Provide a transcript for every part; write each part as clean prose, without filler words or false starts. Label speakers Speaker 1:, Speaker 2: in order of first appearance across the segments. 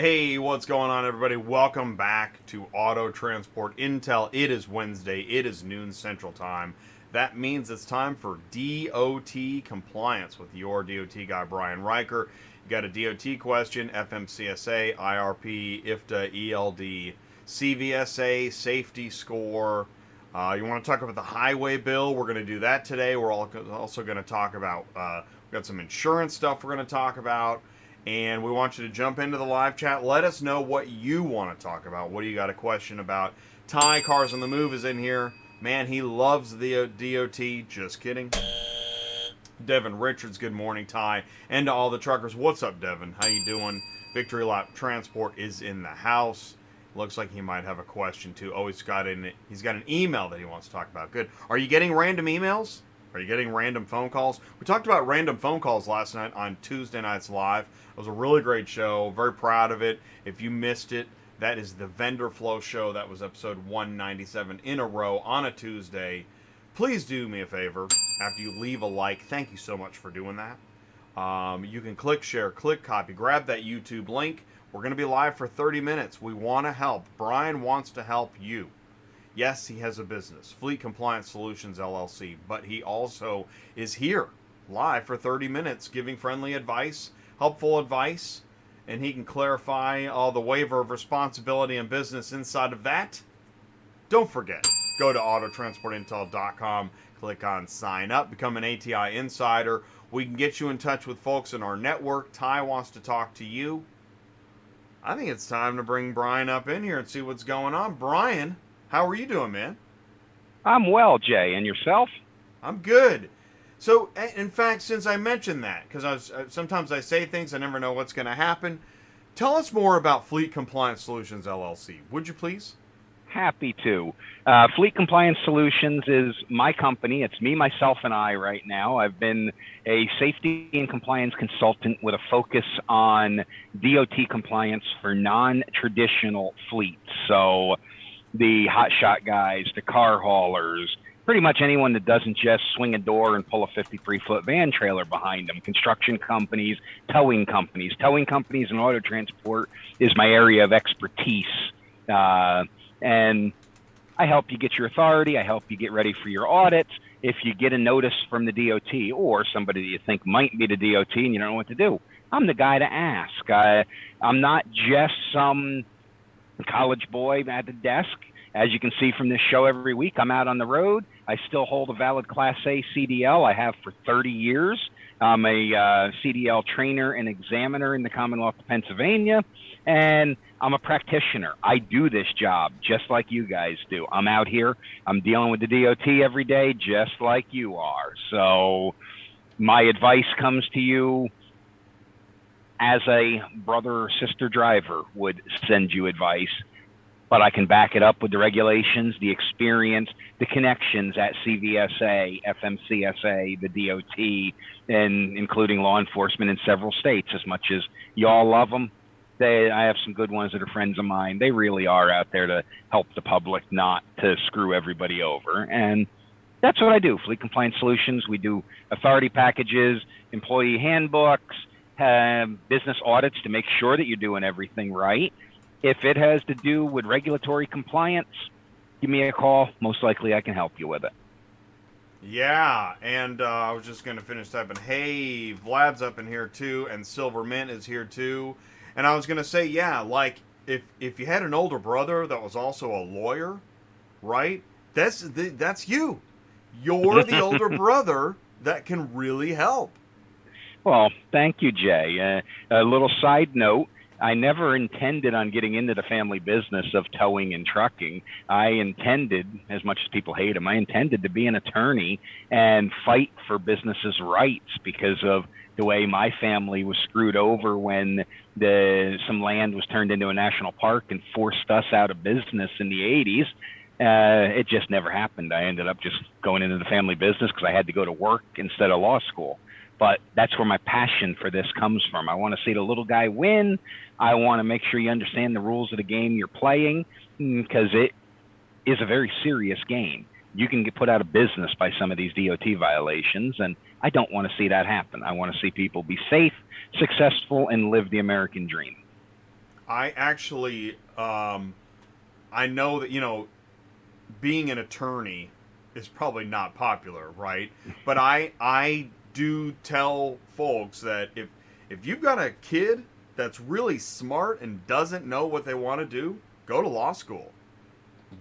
Speaker 1: Hey, what's going on, everybody? Welcome back to Auto Transport Intel. It is Wednesday. It is noon Central Time. That means it's time for DOT Compliance with your DOT guy, Brian Riker. You got a DOT question, FMCSA, IRP, IFTA, ELD, CVSA, safety score. You want to talk about the highway bill? We're going to do that today. We're also going to talk about, we've got some insurance stuff we're going to talk about. And we want you to jump into the live chat. Let us know what you want to talk about. What do you got a question about? Ty, Cars on the Move, is in here. Man, he loves the DOT. Just kidding. Devin Richards, good morning, Ty. And to all the truckers, what's up, Devin? How you doing? Victory Lap Transport is in the house. Looks like he might have a question, too. Oh, he's got an email that he wants to talk about. Good. Are you getting random emails? Are you getting random phone calls? We talked about random phone calls last night on Tuesday Nights Live. It was a really great show. Very proud of it. If you missed it, that is the Vendor Flow Show. That was episode 197 in a row on a Tuesday. Please do me a favor. After you leave a like, thank you so much for doing that. You can click share, click copy, grab that YouTube link. We're going to be live for 30 minutes. We want to help. Brian wants to help you. Yes, he has a business, Fleet Compliance Solutions, LLC, but he also is here live for 30 minutes giving friendly advice, helpful advice, and he can clarify all the waiver of responsibility and business inside of that. Don't forget, go to autotransportintel.com, click on sign up, become an ATI insider. We can get you in touch with folks in our network. Ty wants to talk to you. I think it's time to bring Brian up in here and see what's going on. Brian, how are you doing, man?
Speaker 2: I'm well, Jay. And yourself?
Speaker 1: I'm good. So, in fact, since I mentioned that, because sometimes I say things, I never know what's going to happen. Tell us more about Fleet Compliance Solutions, LLC. Would you please?
Speaker 2: Happy to. Fleet Compliance Solutions is my company. It's me, myself, and I right now. I've been a safety and compliance consultant with a focus on DOT compliance for non-traditional fleets. So the hotshot guys, the car haulers, pretty much anyone that doesn't just swing a door and pull a 53-foot van trailer behind them. Construction companies, towing companies. Towing companies and auto transport is my area of expertise. And I help you get your authority. I help you get ready for your audits. If you get a notice from the DOT or somebody that you think might be the DOT and you don't know what to do, I'm the guy to ask. I'm not just some college boy at the desk. As you can see from this show every week, I'm out on the road. I still hold a valid Class A CDL. I have for 30 years. I'm a CDL trainer and examiner in the Commonwealth of Pennsylvania, and I'm a practitioner. I do this job just like you guys do. I'm out here. I'm dealing with the DOT every day just like you are. So my advice comes to you as a brother or sister driver would send you advice, but I can back it up with the regulations, the experience, the connections at CVSA, FMCSA, the DOT, and including law enforcement in several states. As much as y'all love them, I have some good ones that are friends of mine. They really are out there to help the public, not to screw everybody over. And that's what I do. Fleet Compliance Solutions. We do authority packages, employee handbooks, business audits to make sure that you're doing everything right. If it has to do with regulatory compliance, give me a call. Most likely I can help you with it.
Speaker 1: Yeah, and I was just going to finish typing, hey, Vlad's up in here too, and Silver Mint is here too. And I was going to say, yeah, like, if you had an older brother that was also a lawyer, right, that's you. You're the older brother that can really help.
Speaker 2: Well, thank you, Jay. A little side note. I never intended on getting into the family business of towing and trucking. I intended, as much as people hate them, I intended to be an attorney and fight for businesses' rights because of the way my family was screwed over when some land was turned into a national park and forced us out of business in the 80s. It just never happened. I ended up just going into the family business because I had to go to work instead of law school. But that's where my passion for this comes from. I want to see the little guy win. I want to make sure you understand the rules of the game you're playing because it is a very serious game. You can get put out of business by some of these DOT violations, and I don't want to see that happen. I want to see people be safe, successful, and live the American dream.
Speaker 1: I actually, I know that, being an attorney is probably not popular, right? But I do tell folks that if you've got a kid that's really smart and doesn't know what they want to do, go to law school.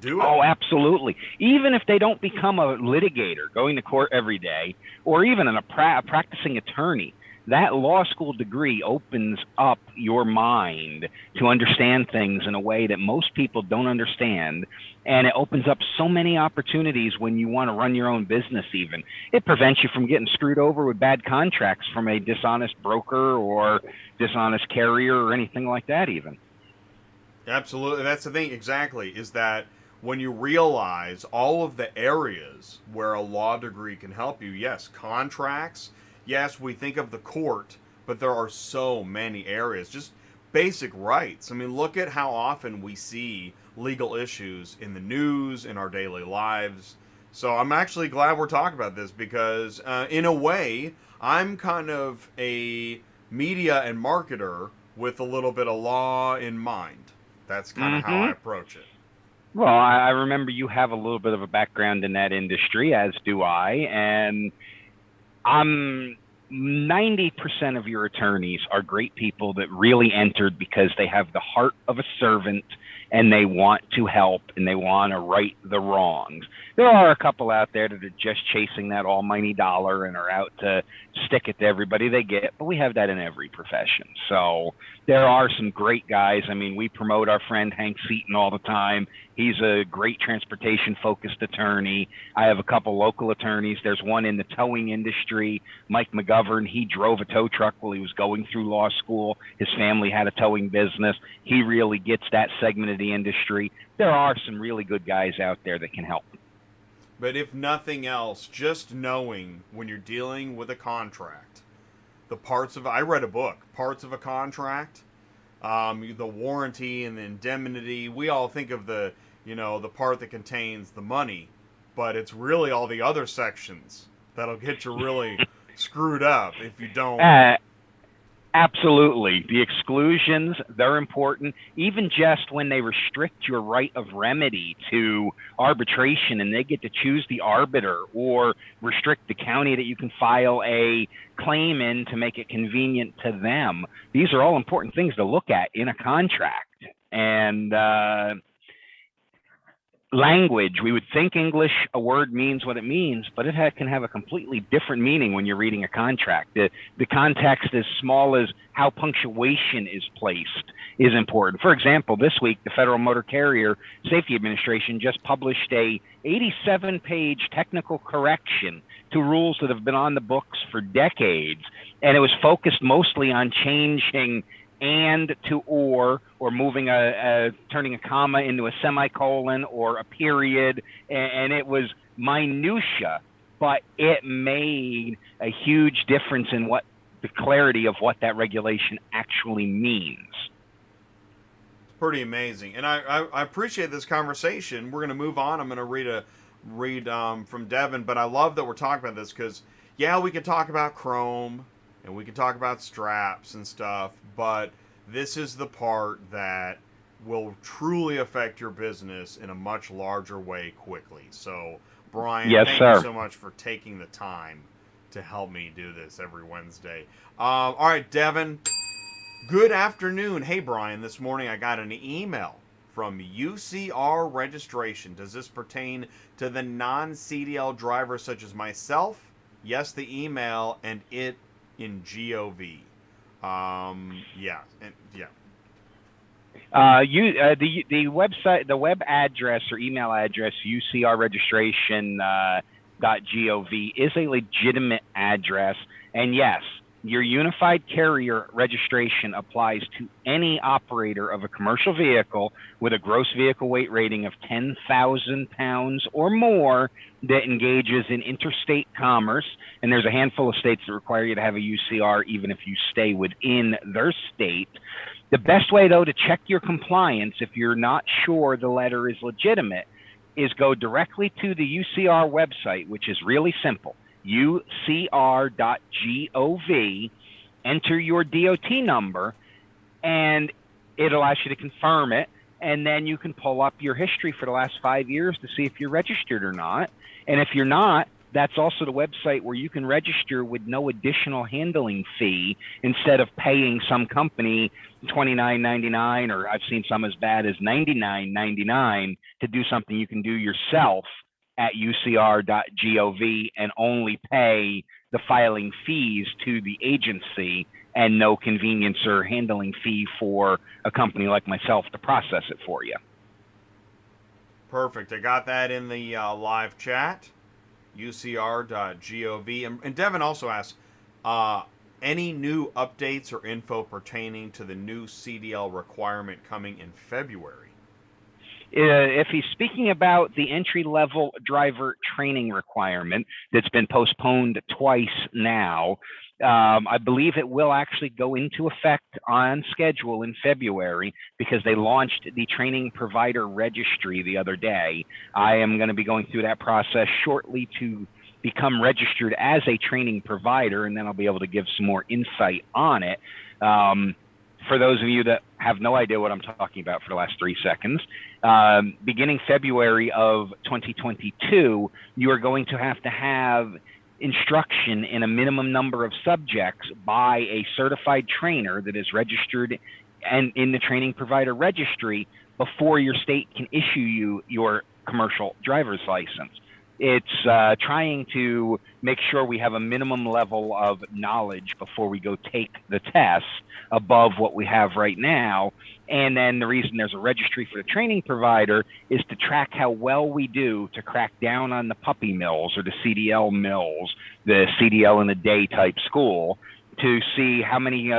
Speaker 1: Do it.
Speaker 2: Oh, absolutely. Even if they don't become a litigator, going to court every day, or even a practicing attorney, that law school degree opens up your mind to understand things in a way that most people don't understand. And it opens up so many opportunities when you want to run your own business even. It prevents you from getting screwed over with bad contracts from a dishonest broker or dishonest carrier or anything like that even.
Speaker 1: Absolutely. That's the thing, exactly, is that when you realize all of the areas where a law degree can help you, yes, contracts, yes, we think of the court, but there are so many areas. Just basic rights. I mean, look at how often we see legal issues in the news, in our daily lives. So I'm actually glad we're talking about this because, in a way, I'm kind of a media and marketer with a little bit of law in mind. That's kind of how I approach it.
Speaker 2: Well, I remember you have a little bit of a background in that industry, as do I, and 90% of your attorneys are great people that really entered because they have the heart of a servant and they want to help and they want to right the wrongs. There are a couple out there that are just chasing that almighty dollar and are out to stick it to everybody they get, but we have that in every profession. So there are some great guys. I mean, we promote our friend Hank Seaton all the time. He's a great transportation-focused attorney. I have a couple local attorneys. There's one in the towing industry, Mike McGovern. He drove a tow truck while he was going through law school. His family had a towing business. He really gets that segment of the industry. There are some really good guys out there that can help.
Speaker 1: But if nothing else, just knowing when you're dealing with a contract, I read a book, Parts of a Contract, the warranty and the indemnity. We all think of the part that contains the money, but it's really all the other sections that'll get you really screwed up if you don't.
Speaker 2: Absolutely. The exclusions, they're important. Even just when they restrict your right of remedy to arbitration and they get to choose the arbiter or restrict the county that you can file a claim in to make it convenient to them. These are all important things to look at in a contract. And language, we would think English, a word means what it means, but it can have a completely different meaning when you're reading a contract. The context, as small as how punctuation is placed, is important. For example, this week, the Federal Motor Carrier Safety Administration just published a 87-page technical correction to rules that have been on the books for decades, and it was focused mostly on changing and to or moving turning a comma into a semicolon or a period, and it was minutia, but it made a huge difference in what the clarity of what that regulation actually means.
Speaker 1: It's pretty amazing, and I appreciate this conversation. We're going to move on. I'm going to read from Devin, but I love that we're talking about this because, yeah, we could talk about Chrome and we can talk about straps and stuff, but this is the part that will truly affect your business in a much larger way quickly. So, Brian, thank you so much for taking the time to help me do this every Wednesday. All right, Devin, good afternoon. Hey, Brian, this morning I got an email from UCR registration. Does this pertain to the non-CDL drivers such as myself? Yes, the email and it in GOV.
Speaker 2: The website, the web address or email address, ucrregistration.gov, is a legitimate address. And yes, your unified carrier registration applies to any operator of a commercial vehicle with a gross vehicle weight rating of 10,000 pounds or more that engages in interstate commerce. And there's a handful of states that require you to have a UCR even if you stay within their state. The best way, though, to check your compliance, if you're not sure the letter is legitimate, is go directly to the UCR website, which is really simple. UCR.gov, enter your DOT number, and it'll ask you to confirm it, and then you can pull up your history for the last 5 years to see if you're registered or not. And if you're not, that's also the website where you can register with no additional handling fee instead of paying some company $29.99, or I've seen some as bad as $99.99 to do something you can do yourself at UCR.gov and only pay the filing fees to the agency and no convenience or handling fee for a company like myself to process it for you.
Speaker 1: Perfect. I got that in the live chat, UCR.gov. And Devin also asks, any new updates or info pertaining to the new CDL requirement coming in February?
Speaker 2: If he's speaking about the entry-level driver training requirement that's been postponed twice now, I believe it will actually go into effect on schedule in February because they launched the training provider registry the other day. I am going to be going through that process shortly to become registered as a training provider, and then I'll be able to give some more insight on it. For those of you that have no idea what I'm talking about for the last 3 seconds, beginning February of 2022, you are going to have instruction in a minimum number of subjects by a certified trainer that is registered and in the training provider registry before your state can issue you your commercial driver's license. It's trying to make sure we have a minimum level of knowledge before we go take the tests above what we have right now. And then the reason there's a registry for the training provider is to track how well we do to crack down on the puppy mills or the CDL mills, the CDL in a day type school, to see how many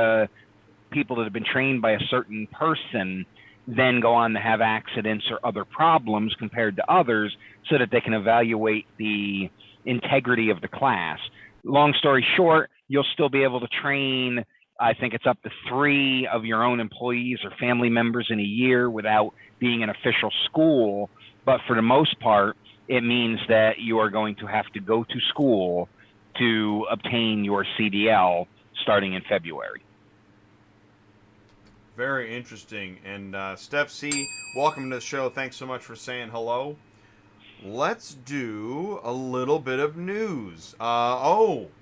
Speaker 2: people that have been trained by a certain person then go on to have accidents or other problems compared to others, so that they can evaluate the integrity of the class. Long story short, you'll still be able to train, I think it's up to 3 of your own employees or family members in a year without being an official school. But for the most part, it means that you are going to have to go to school to obtain your CDL starting in February.
Speaker 1: Very interesting. And Steph C., welcome to the show. Thanks so much for saying hello. Let's do a little bit of news.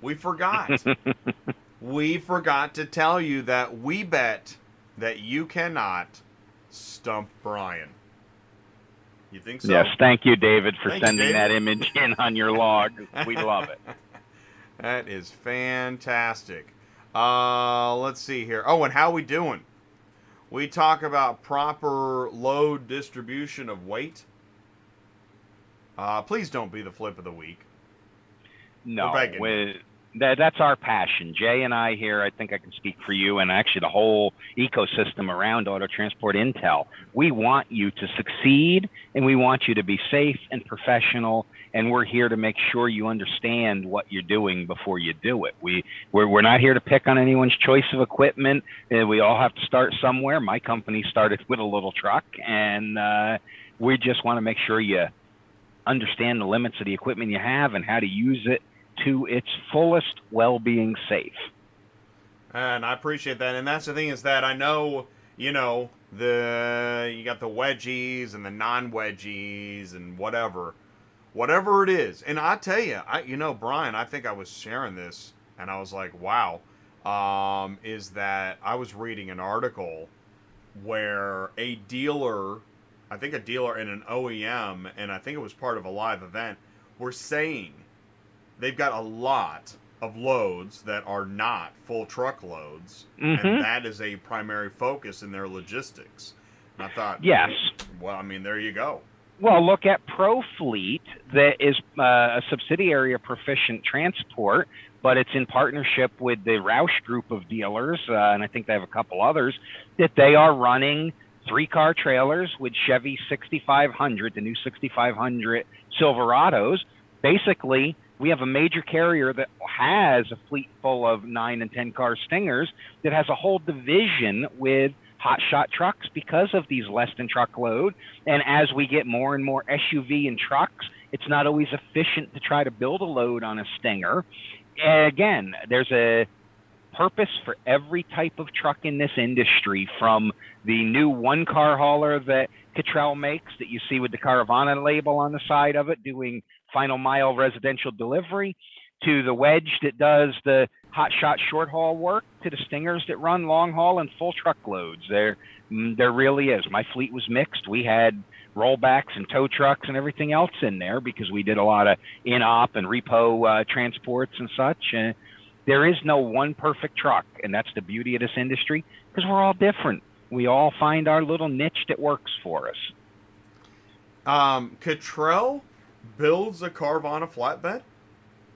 Speaker 1: We forgot. We forgot to tell you that we bet that you cannot stump Brian. You think so?
Speaker 2: Yes, thank you, David, for sending that image in on your log. We love it.
Speaker 1: That is fantastic. Let's see here. Oh, and how we doing? We talk about proper load distribution of weight. Please don't be the flip of the week.
Speaker 2: No, that's our passion. Jay and I here, I think I can speak for you and actually the whole ecosystem around Auto Transport Intel. We want you to succeed, and we want you to be safe and professional, and we're here to make sure you understand what you're doing before you do it. We're not here to pick on anyone's choice of equipment. We all have to start somewhere. My company started with a little truck, and we just want to make sure you understand the limits of the equipment you have and how to use it to its fullest while being safe.
Speaker 1: And I appreciate that. And that's the thing, is that I know, you got the wedgies and the non-wedgies and whatever it is. And I tell you, Brian, I think I was sharing this and I was like, wow, is that I was reading an article where a dealer in an OEM, and I think it was part of a live event, were saying they've got a lot of loads that are not full truck loads, and that is a primary focus in their logistics. And I thought,
Speaker 2: yes.
Speaker 1: Well, I mean, there you go.
Speaker 2: Well, look at ProFleet, that is a subsidiary of Proficient Transport, but it's in partnership with the Roush group of dealers, and I think they have a couple others, that they are running 3-car trailers with Chevy 6500, the new 6500 Silverados. Basically, we have a major carrier that has a fleet full of 9 and 10 car Stingers that has a whole division with hotshot trucks because of these less than truckload. And as we get more and more SUV and trucks, it's not always efficient to try to build a load on a Stinger. Again, there's a purpose for every type of truck in this industry, from the new one-car hauler that Cottrell makes that you see with the Caravana label on the side of it, doing final mile residential delivery, to the wedge that does the hot shot short haul work, to the stingers that run long haul and full truckloads. There really is. My fleet was mixed. We had rollbacks and tow trucks and everything else in there because we did a lot of in-op and repo transports and such. There is no one perfect truck, and that's the beauty of this industry, because we're all different. We all find our little niche that works for us.
Speaker 1: Cottrell builds a Carvana flatbed?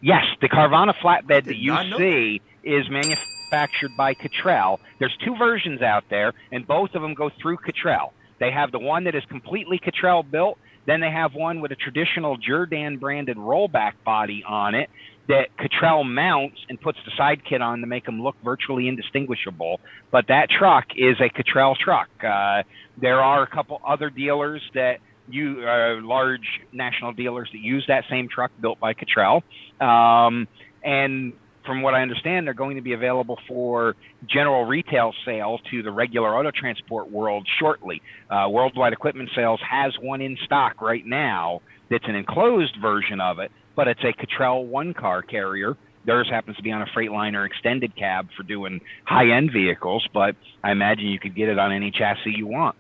Speaker 2: Yes, the Carvana flatbed that you see is manufactured by Cottrell. There's two versions out there, and both of them go through Cottrell. They have the one that is completely Cottrell built. Then they have one with a traditional Jordan branded rollback body on it that Cottrell mounts and puts the side kit on to make them look virtually indistinguishable. But that truck is a Cottrell truck. There are a couple other dealers that large national dealers that use that same truck built by Cottrell. And from what I understand, they're going to be available for general retail sale to the regular auto transport world shortly. Worldwide Equipment Sales has one in stock right now that's an enclosed version of it, but it's a Cottrell one-car carrier. Theirs happens to be on a Freightliner extended cab for doing high-end vehicles, but I imagine you could get it on any chassis you want.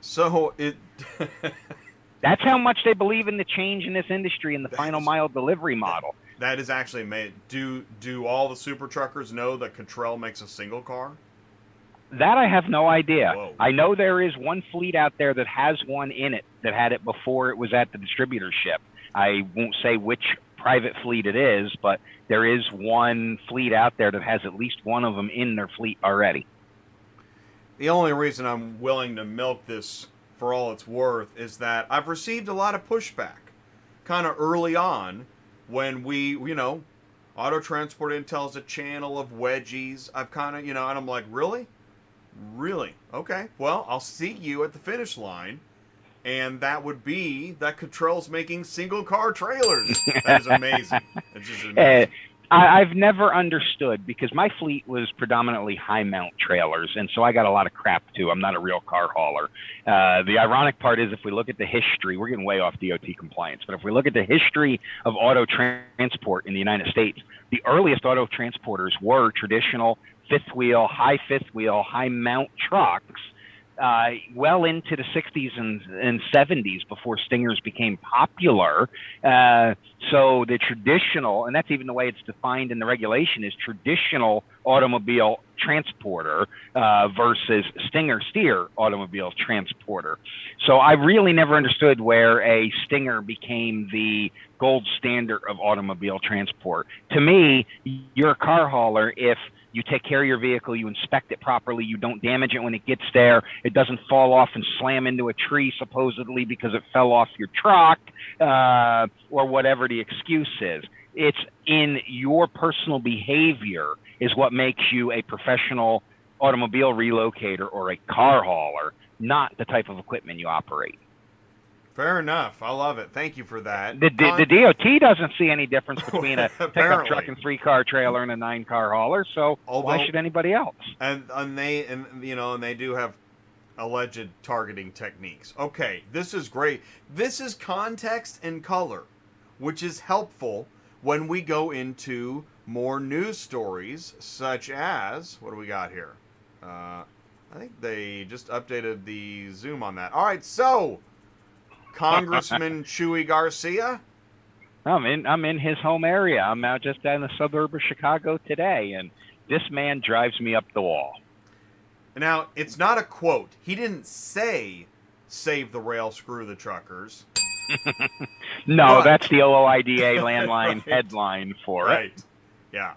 Speaker 1: So it...
Speaker 2: That's how much they believe in the change in this industry and the final mile delivery model.
Speaker 1: That is actually made. Do all the super truckers know that Cottrell makes a single car?
Speaker 2: That I have no idea.
Speaker 1: Whoa.
Speaker 2: I know there is one fleet out there that has one in it that had it before it was at the distributorship. I won't say which private fleet it is, but there is one fleet out there that has at least one of them in their fleet already.
Speaker 1: The only reason I'm willing to milk this for all it's worth is that I've received a lot of pushback kind of early on when Auto Transport Intel is a channel of wedgies. I've kind of, and I'm like, really? Really? Okay. Well, I'll see you at the finish line. And that would be that Cottrell's making single car trailers. That is amazing. It's just amazing.
Speaker 2: I've never understood, because my fleet was predominantly high mount trailers, and so I got a lot of crap too. I'm not a real car hauler. The ironic part is, if we look at the history, we're getting way off DOT compliance, but if we look at the history of auto transport in the United States, the earliest auto transporters were traditional fifth wheel, high mount trucks, well into the 60s and 70s before Stingers became popular. So the traditional, and that's even the way it's defined in the regulation, is traditional automobile transporter versus Stinger steer automobile transporter. So I really never understood where a Stinger became the gold standard of automobile transport. To me, you're a car hauler if you take care of your vehicle, you inspect it properly, you don't damage it when it gets there, it doesn't fall off and slam into a tree supposedly because it fell off your truck, or whatever the excuse is. It's in your personal behavior is what makes you a professional automobile relocator or a car hauler, not the type of equipment you operate.
Speaker 1: Fair enough. I love it. Thank you for that.
Speaker 2: The DOT doesn't see any difference between a pickup truck and 3-car trailer and a 9-car hauler, so why should anybody else?
Speaker 1: And they do have alleged targeting techniques. Okay, this is great. This is context and color, which is helpful when we go into more news stories, such as, what do we got here? I think they just updated the Zoom on that. All right, so Congressman Chuy Garcia.
Speaker 2: I'm in his home area. I'm out just in the suburb of Chicago today, and this man drives me up the wall.
Speaker 1: Now, it's not a quote. He didn't say, "Save the rail, screw the truckers."
Speaker 2: No, that's the OOIDA landline headline for it.
Speaker 1: Right. Yeah.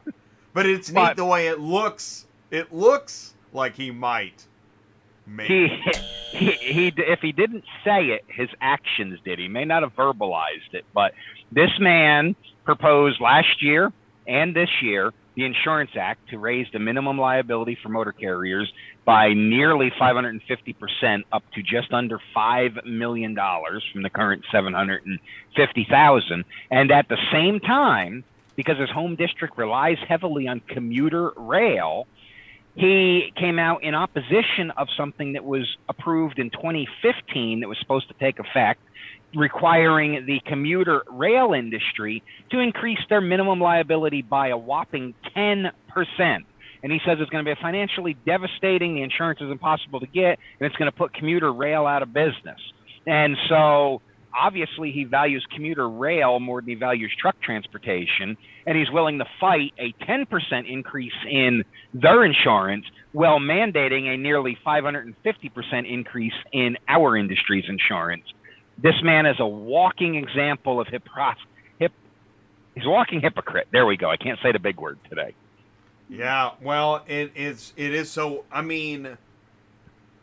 Speaker 1: But it's neat the way it looks. It looks like he might. Maybe.
Speaker 2: If he didn't say it, his actions did. He may not have verbalized it, but this man proposed last year and this year the Insurance Act to raise the minimum liability for motor carriers by nearly 550%, up to just under $5 million from the current $750,000. And at the same time, because his home district relies heavily on commuter rail. He came out in opposition of something that was approved in 2015 that was supposed to take effect, requiring the commuter rail industry to increase their minimum liability by a whopping 10%. And he says it's going to be financially devastating, the insurance is impossible to get, and it's going to put commuter rail out of business. And so obviously he values commuter rail more than he values truck transportation, and he's willing to fight a 10% increase in their insurance while mandating a nearly 550% increase in our industry's insurance. This man is a walking example of he's a walking hypocrite. There we go. I can't say the big word today.
Speaker 1: Yeah, well, it is. So, I mean,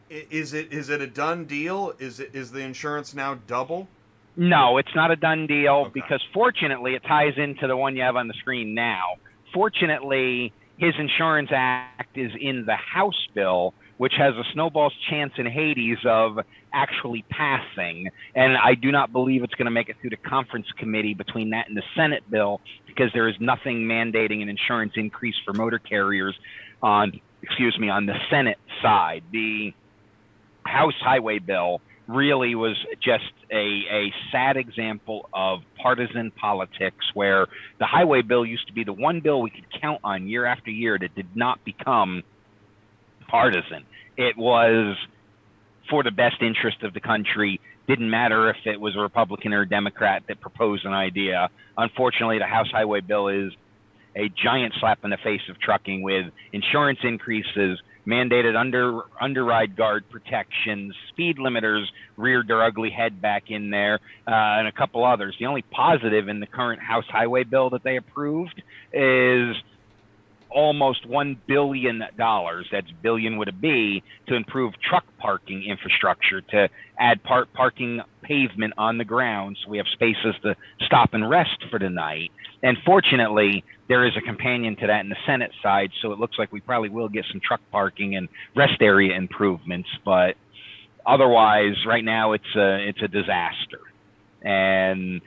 Speaker 1: is it a done deal? Is the insurance now double?
Speaker 2: No, it's not a done deal,
Speaker 1: Okay.
Speaker 2: because fortunately it ties into the one you have on the screen now. Fortunately, his insurance act is in the House bill, which has a snowball's chance in Hades of actually passing. And I do not believe it's going to make it through the conference committee between that and the Senate bill, because there is nothing mandating an insurance increase for motor carriers on the Senate side. The House highway bill really was just a sad example of partisan politics, where the highway bill used to be the one bill we could count on year after year that did not become partisan. It was for the best interest of the country. Didn't matter if it was a Republican or a Democrat that proposed an idea. Unfortunately, the House highway bill is a giant slap in the face of trucking, with insurance increases, mandated underride guard protections, speed limiters reared their ugly head back in there, and a couple others. The only positive in the current House highway bill that they approved is almost $1 billion, that's billion with a B, to improve truck parking infrastructure, to add parking pavement on the ground so we have spaces to stop and rest for the night. And fortunately, there is a companion to that in the Senate side, so it looks like we probably will get some truck parking and rest area improvements. But otherwise, right now it's a disaster. And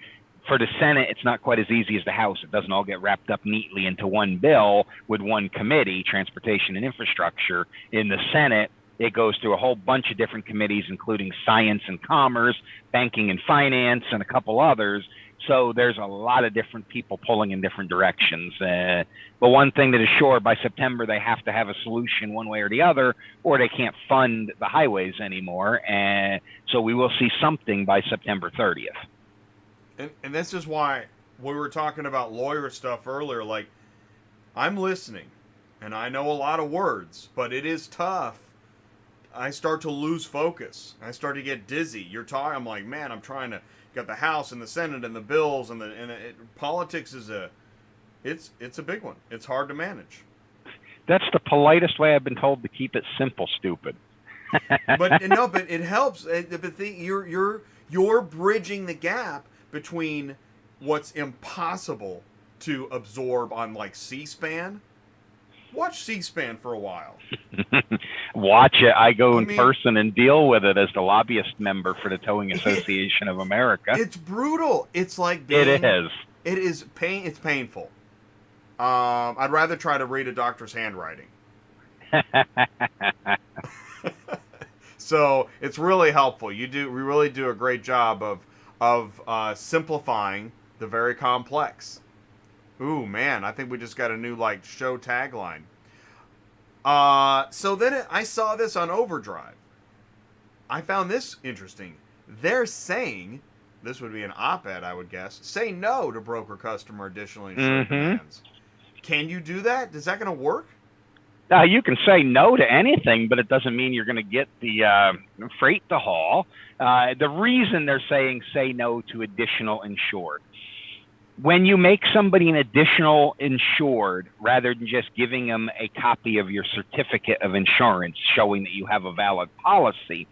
Speaker 2: for the Senate, it's not quite as easy as the House. It doesn't all get wrapped up neatly into one bill with one committee, Transportation and Infrastructure. In the Senate, it goes through a whole bunch of different committees, including Science and Commerce, Banking and Finance, and a couple others. So there's a lot of different people pulling in different directions. But one thing that is sure, by September, they have to have a solution one way or the other, or they can't fund the highways anymore. And so we will see something by September 30th.
Speaker 1: And this is why we were talking about lawyer stuff earlier. Like, I'm listening, and I know a lot of words, but it is tough. I start to lose focus. I start to get dizzy. You're talking, I'm like, man, I'm trying to get the House and the Senate and the bills, and politics is it's a big one. It's hard to manage.
Speaker 2: That's the politest way I've been told to keep it simple, stupid.
Speaker 1: But it helps. But you're bridging the gap between what's impossible to absorb on, like, C-SPAN. Watch C-SPAN for a while.
Speaker 2: Watch it. I go in person and deal with it as the lobbyist member for the Towing Association of America.
Speaker 1: It's brutal. It's like
Speaker 2: it is.
Speaker 1: It is pain. It's painful. I'd rather try to read a doctor's handwriting. So it's really helpful. We really do a great job of simplifying the very complex. Ooh, man, I think we just got a new, like, show tagline. So then I saw this on Overdrive. I found this interesting. They're saying, this would be an op-ed, I would guess, say no to broker customer additional insurance demands. Can you do that? Is that going to work?
Speaker 2: You can say no to anything, but it doesn't mean you're going to get the freight to haul. The reason they're saying say no to additional insured, when you make somebody an additional insured, rather than just giving them a copy of your certificate of insurance showing that you have a valid policy,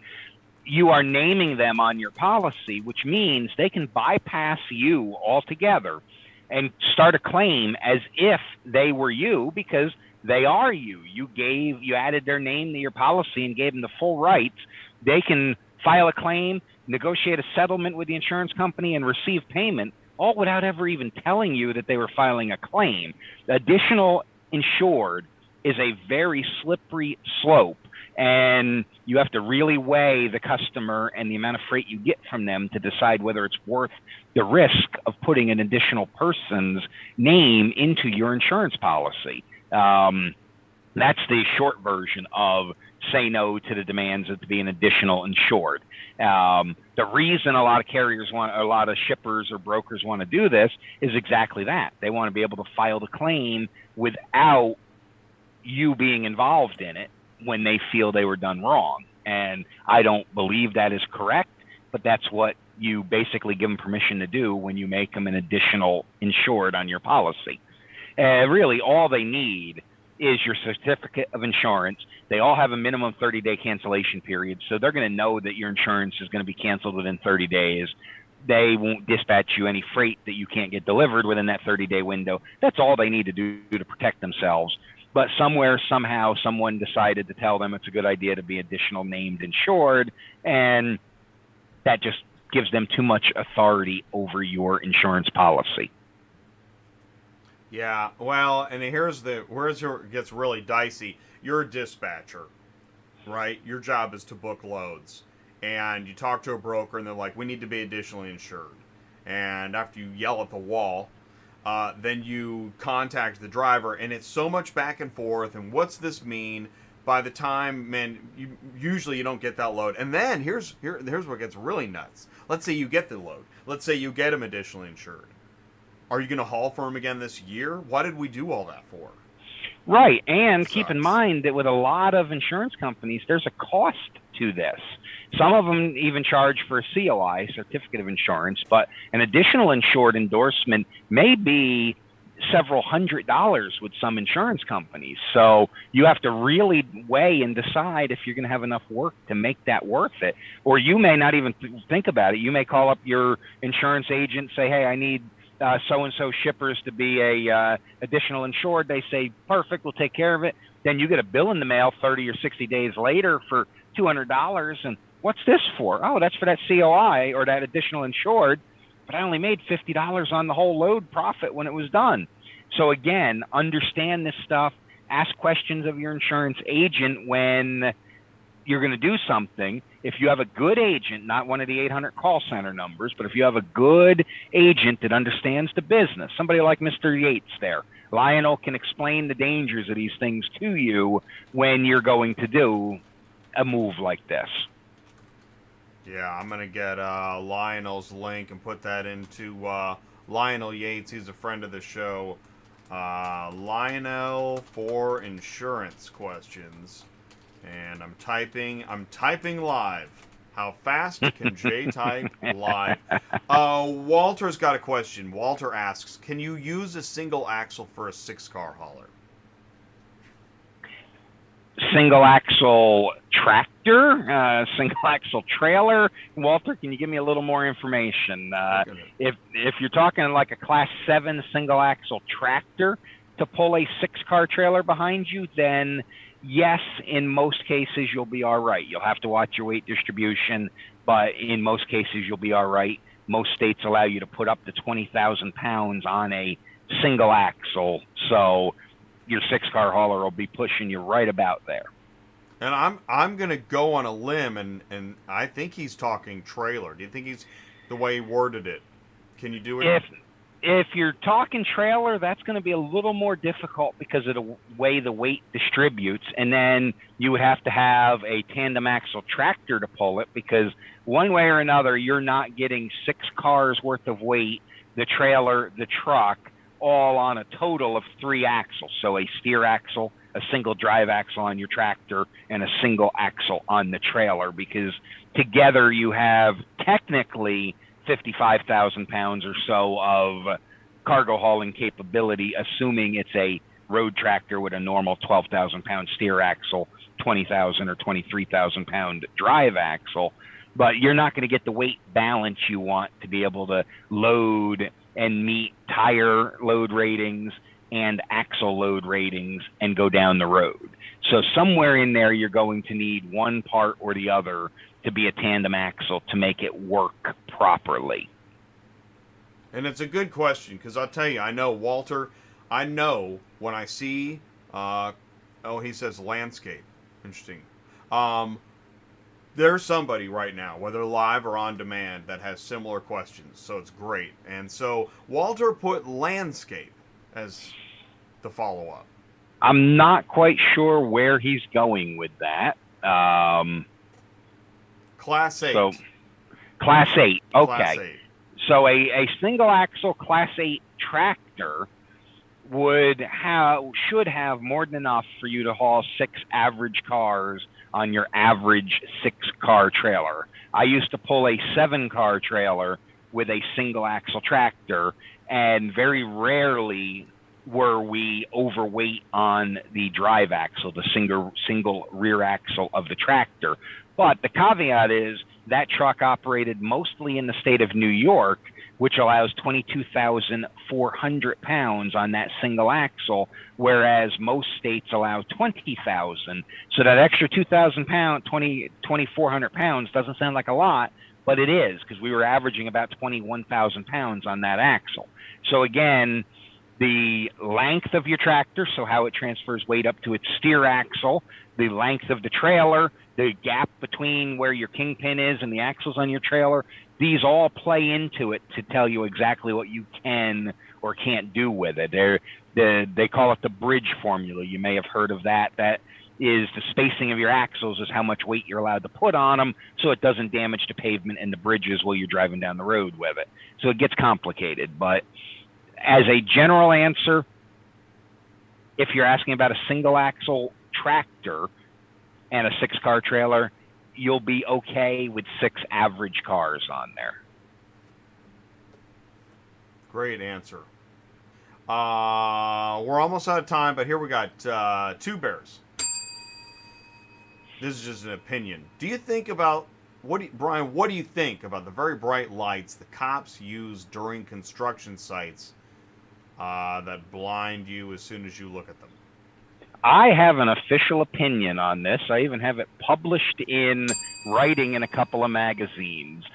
Speaker 2: you are naming them on your policy, which means they can bypass you altogether and start a claim as if they were you, because they are you. You added their name to your policy and gave them the full rights. They can file a claim, negotiate a settlement with the insurance company, and receive payment all without ever even telling you that they were filing a claim. Additional insured is a very slippery slope, and you have to really weigh the customer and the amount of freight you get from them to decide whether it's worth the risk of putting an additional person's name into your insurance policy. That's the short version of say no to the demands of to be an additional insured. The reason a lot of carriers a lot of shippers or brokers want to do this is exactly that. They want to be able to file the claim without you being involved in it when they feel they were done wrong. And I don't believe that is correct, but that's what you basically give them permission to do when you make them an additional insured on your policy. Really, all they need is your certificate of insurance. They all have a minimum 30-day cancellation period, so they're going to know that your insurance is going to be canceled within 30 days. They won't dispatch you any freight that you can't get delivered within that 30-day window. That's all they need to do to protect themselves. But somewhere, somehow, someone decided to tell them it's a good idea to be additional named insured, and that just gives them too much authority over your insurance policy.
Speaker 1: Yeah, well, and here's where it gets really dicey. You're a dispatcher, right? Your job is to book loads. And you talk to a broker, and they're like, we need to be additionally insured. And after you yell at the wall, then you contact the driver, and it's so much back and forth, and what's this mean? By the time, man, usually you don't get that load. And then here's what gets really nuts. Let's say you get the load. Let's say you get him additionally insured. Are you going to haul for him again this year? Why did we do all that for?
Speaker 2: Right, and keep in mind that with a lot of insurance companies, there's a cost to this. Some of them even charge for a COI, certificate of insurance, but an additional insured endorsement may be several $100s with some insurance companies. So you have to really weigh and decide if you're going to have enough work to make that worth it. Or you may not even think about it. You may call up your insurance agent, say, hey, I need so-and-so shippers to be a additional insured. They say, perfect, we'll take care of it. Then you get a bill in the mail 30 or 60 days later for $200. And what's this for? Oh, that's for that COI or that additional insured. But I only made $50 on the whole load profit when it was done. So again, understand this stuff. Ask questions of your insurance agent when you're going to do something. If you have a good agent, not one of the 800 call center numbers, but if you have a good agent that understands the business, somebody like Mr. Yates there, Lionel can explain the dangers of these things to you when you're going to do a move like this.
Speaker 1: Yeah, I'm going to get Lionel's link and put that into Lionel Yates. He's a friend of the show. Lionel for insurance questions. And I'm typing live. How fast can Jay type live? Walter's got a question. Walter asks, can you use a single axle for a 6-car hauler?
Speaker 2: Single axle tractor, single axle trailer. Walter, can you give me a little more information? If you're talking like a class 7 single axle tractor to pull a 6-car trailer behind you, then yes, in most cases you'll be all right. You'll have to watch your weight distribution, but in most cases you'll be all right. Most states allow you to put up to 20,000 pounds on a single axle, so your 6-car hauler will be pushing you right about there.
Speaker 1: And I'm going to go on a limb, and I think he's talking trailer. Do you think he's the way he worded it? Can you do it?
Speaker 2: If you're talking trailer, that's going to be a little more difficult because of the way the weight distributes. And then you would have to have a tandem axle tractor to pull it, because one way or another, you're not getting 6 cars worth of weight, the trailer, the truck, all on a total of 3 axles. So a steer axle, a single drive axle on your tractor, and a single axle on the trailer, because together you have technically 55,000 pounds or so of cargo hauling capability, assuming it's a road tractor with a normal 12,000 pound steer axle, 20,000 or 23,000 pound drive axle. But you're not going to get the weight balance you want to be able to load and meet tire load ratings and axle load ratings and go down the road. So somewhere in there, you're going to need one part or the other to be a tandem axle to make it work properly.
Speaker 1: And it's a good question, because I'll tell you, I know, Walter, I know when I see, he says landscape. Interesting. There's somebody right now, whether live or on demand, that has similar questions, so it's great. And so Walter put landscape as the follow-up.
Speaker 2: I'm not quite sure where he's going with that.
Speaker 1: Class 8.
Speaker 2: So, Class 8. Okay.
Speaker 1: Class 8.
Speaker 2: So a single axle Class 8 tractor should have more than enough for you to haul 6 average cars on your average 6-car trailer. I used to pull a 7-car trailer with a single axle tractor, and very rarely were we overweight on the drive axle, the single rear axle of the tractor. But the caveat is that truck operated mostly in the state of New York, which allows 22,400 pounds on that single axle, whereas most states allow 20,000. So that extra 2,000 pounds, 2,400 pounds doesn't sound like a lot, but it is, because we were averaging about 21,000 pounds on that axle. So again, the length of your tractor, so how it transfers weight up to its steer axle, the length of the trailer, the gap between where your kingpin is and the axles on your trailer, these all play into it to tell you exactly what you can or can't do with it. They call it the bridge formula. You may have heard of that. That is the spacing of your axles is how much weight you're allowed to put on them so it doesn't damage the pavement and the bridges while you're driving down the road with it. So it gets complicated. But as a general answer, if you're asking about a single axle tractor and a 6-car trailer, you'll be okay with 6 average cars on there.
Speaker 1: Great answer. We're almost out of time, but here we got 2 bears. This is just an opinion. Do you think about, Brian, what do you think about the very bright lights the cops use during construction sites that blind you as soon as you look at them?
Speaker 2: I have an official opinion on this. I even have it published in writing in a couple of magazines.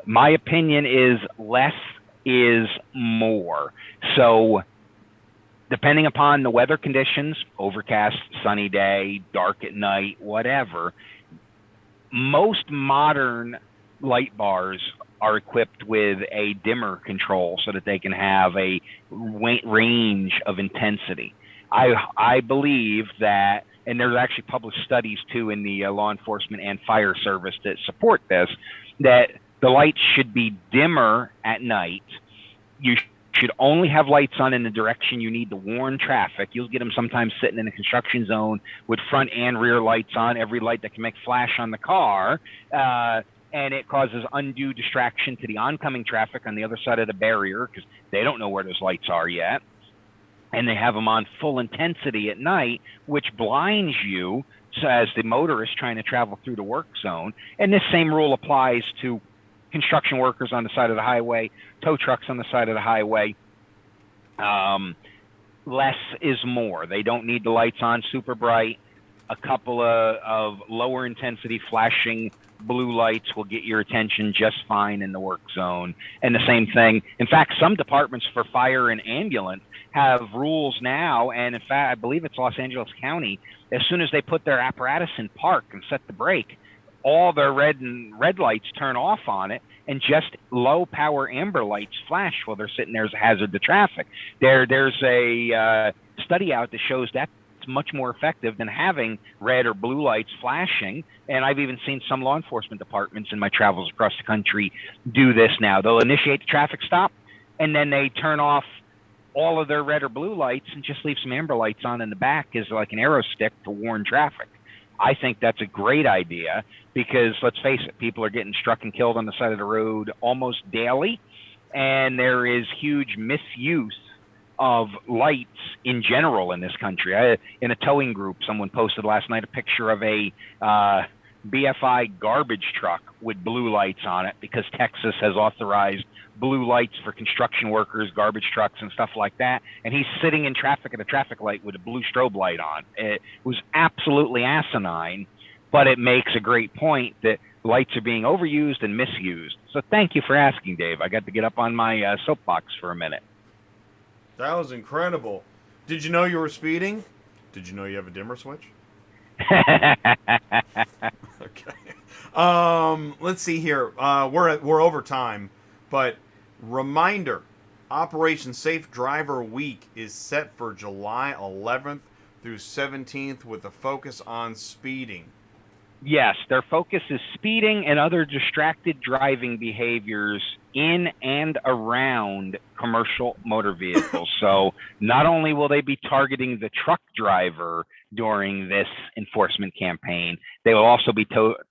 Speaker 2: My opinion is less is more. So depending upon the weather conditions, overcast, sunny day, dark at night, whatever, most modern light bars are equipped with a dimmer control so that they can have a range of intensity. I believe that, and there's actually published studies too in the law enforcement and fire service that support this, that the lights should be dimmer at night. You should only have lights on in the direction you need to warn traffic. You'll get them sometimes sitting in a construction zone with front and rear lights on, every light that can make flash on the car, and it causes undue distraction to the oncoming traffic on the other side of the barrier because they don't know where those lights are yet. And they have them on full intensity at night, which blinds you as the motorist trying to travel through the work zone. And this same rule applies to construction workers on the side of the highway, tow trucks on the side of the highway. Less is more. They don't need the lights on super bright. A couple of lower intensity flashing blue lights will get your attention just fine in the work zone. And the same thing. In fact, some departments for fire and ambulance have rules now, and in fact, I believe it's Los Angeles County, as soon as they put their apparatus in park and set the brake, all their red lights turn off on it, and just low power amber lights flash while they're sitting there as a hazard to traffic. There's a study out that shows that's much more effective than having red or blue lights flashing, and I've even seen some law enforcement departments in my travels across the country do this now. They'll initiate the traffic stop, and then they turn off all of their red or blue lights and just leave some amber lights on in the back as like an arrow stick to warn traffic. I think that's a great idea because, let's face it, people are getting struck and killed on the side of the road almost daily, and there is huge misuse of lights in general in this country. In a towing group, someone posted last night a picture of a BFI garbage truck with blue lights on it because Texas has authorized blue lights for construction workers, garbage trucks, and stuff like that. And he's sitting in traffic at a traffic light with a blue strobe light on. It was absolutely asinine, but it makes a great point that lights are being overused and misused. So thank you for asking, Dave. I got to get up on my soapbox for a minute.
Speaker 1: That was incredible. Did you know you were speeding? Did you know you have a dimmer switch? Okay. Let's see here. We're over time, but reminder: Operation Safe Driver Week is set for July 11th through 17th with a focus on speeding.
Speaker 2: Yes, their focus is speeding and other distracted driving behaviors in and around commercial motor vehicles. So not only will they be targeting the truck driver during this enforcement campaign, they will also be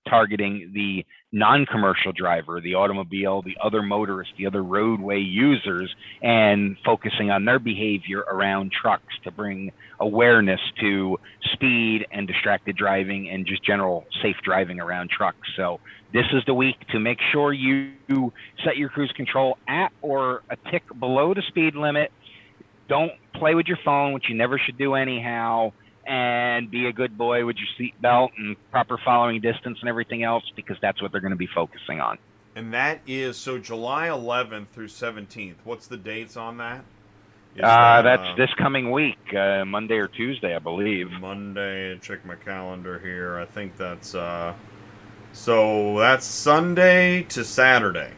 Speaker 2: targeting the non-commercial driver, the automobile, the other motorists, the other roadway users, and focusing on their behavior around trucks to bring awareness to speed and distracted driving and just general safe driving around trucks. So this is the week to make sure you set your cruise control at or a tick below the speed limit. Don't play with your phone, which you never should do anyhow, and be a good boy with your seatbelt and proper following distance and everything else, because that's what they're going to be focusing on.
Speaker 1: And that is, so July 11th through 17th. What's the dates on that?
Speaker 2: That's this coming week, Monday or Tuesday, I believe.
Speaker 1: Monday, check my calendar here. I think that's, so that's Sunday to Saturday.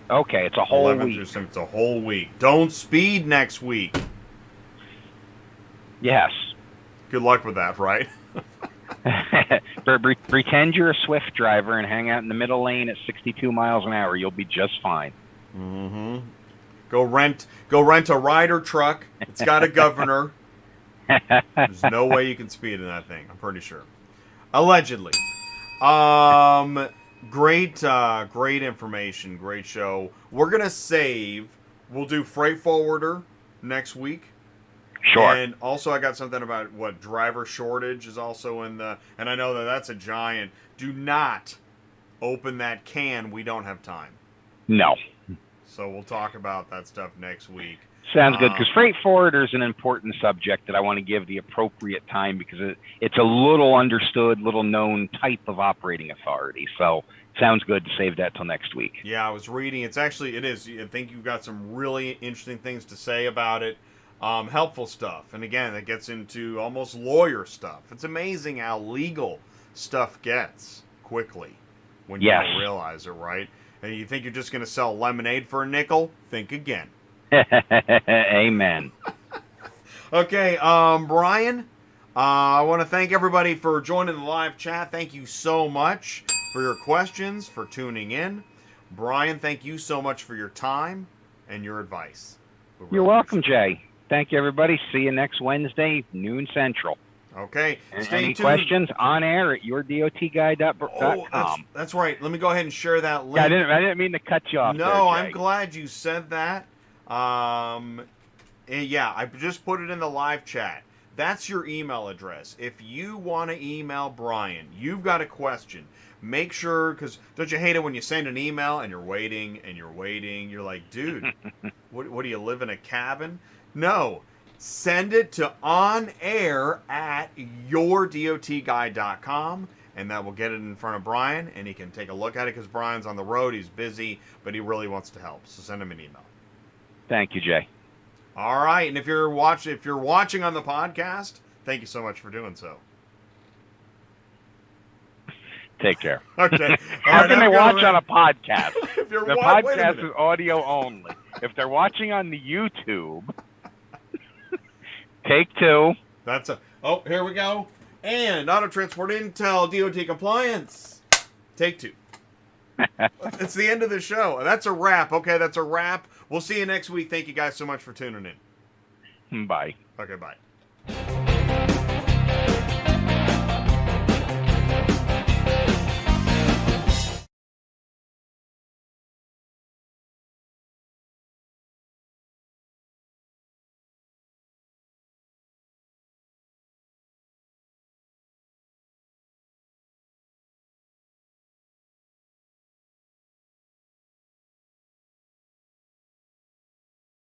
Speaker 2: Okay, it's a whole week.
Speaker 1: It's a whole week. Don't speed next week.
Speaker 2: Yes.
Speaker 1: Good luck with that, right?
Speaker 2: Pretend you're a Swift driver and hang out in the middle lane at 62 miles an hour. You'll be just fine.
Speaker 1: Mm-hmm. Go rent a Ryder truck. It's got a governor. There's no way you can speed in that thing, I'm pretty sure. Allegedly. Great information. Great show. We're going to save. We'll do freight forwarder next week.
Speaker 2: Sure.
Speaker 1: And also I got something about what driver shortage is also in the, and I know that's a giant. Do not open that can. We don't have time.
Speaker 2: No.
Speaker 1: So we'll talk about that stuff next week.
Speaker 2: Sounds good, because freight forwarder is an important subject that I want to give the appropriate time, because it's a little understood, little known type of operating authority. So sounds good to save that till next week.
Speaker 1: Yeah, I was reading. It is. I think you've got some really interesting things to say about it. Helpful stuff. And again, it gets into almost lawyer stuff. It's amazing how legal stuff gets quickly when you don't realize it, right? And you think you're just going to sell lemonade for a nickel? Think again.
Speaker 2: Amen.
Speaker 1: Okay, Brian, I want to thank everybody for joining the live chat. Thank you so much for your questions, for tuning in. Brian, thank you so much for your time and your advice.
Speaker 2: You're welcome, Jay. Thank you, everybody. See you next Wednesday, noon Central.
Speaker 1: Okay.
Speaker 2: Any questions? On air at YourDOTGuy.com.
Speaker 1: Oh, that's right. Let me go ahead and share that link.
Speaker 2: Yeah, I didn't mean to cut you off.
Speaker 1: No,
Speaker 2: there, Jay.
Speaker 1: I'm glad you said that. Yeah, I just put it in the live chat. That's your email address. If you want to email Brian, you've got a question, make sure, because don't you hate it when you send an email and you're waiting and you're waiting? You're like, dude, what do you live in a cabin? No. Send it to onair@yourdotguy.com, and that will get it in front of Brian, and he can take a look at it, because Brian's on the road. He's busy, but he really wants to help. So send him an email.
Speaker 2: Thank you, Jay.
Speaker 1: All right, and if you're watching on the podcast, thank you so much for doing so.
Speaker 2: Take care.
Speaker 1: Okay.
Speaker 2: How can they watch on a podcast?
Speaker 1: If you're
Speaker 2: the podcast is audio only. If they're watching on the YouTube, take two.
Speaker 1: Here we go. And Auto Transport Intel DOT Compliance. Take two. It's the end of the show. That's a wrap. Okay, that's a wrap. We'll see you next week. Thank you guys so much for tuning in.
Speaker 2: Bye.
Speaker 1: Okay, bye.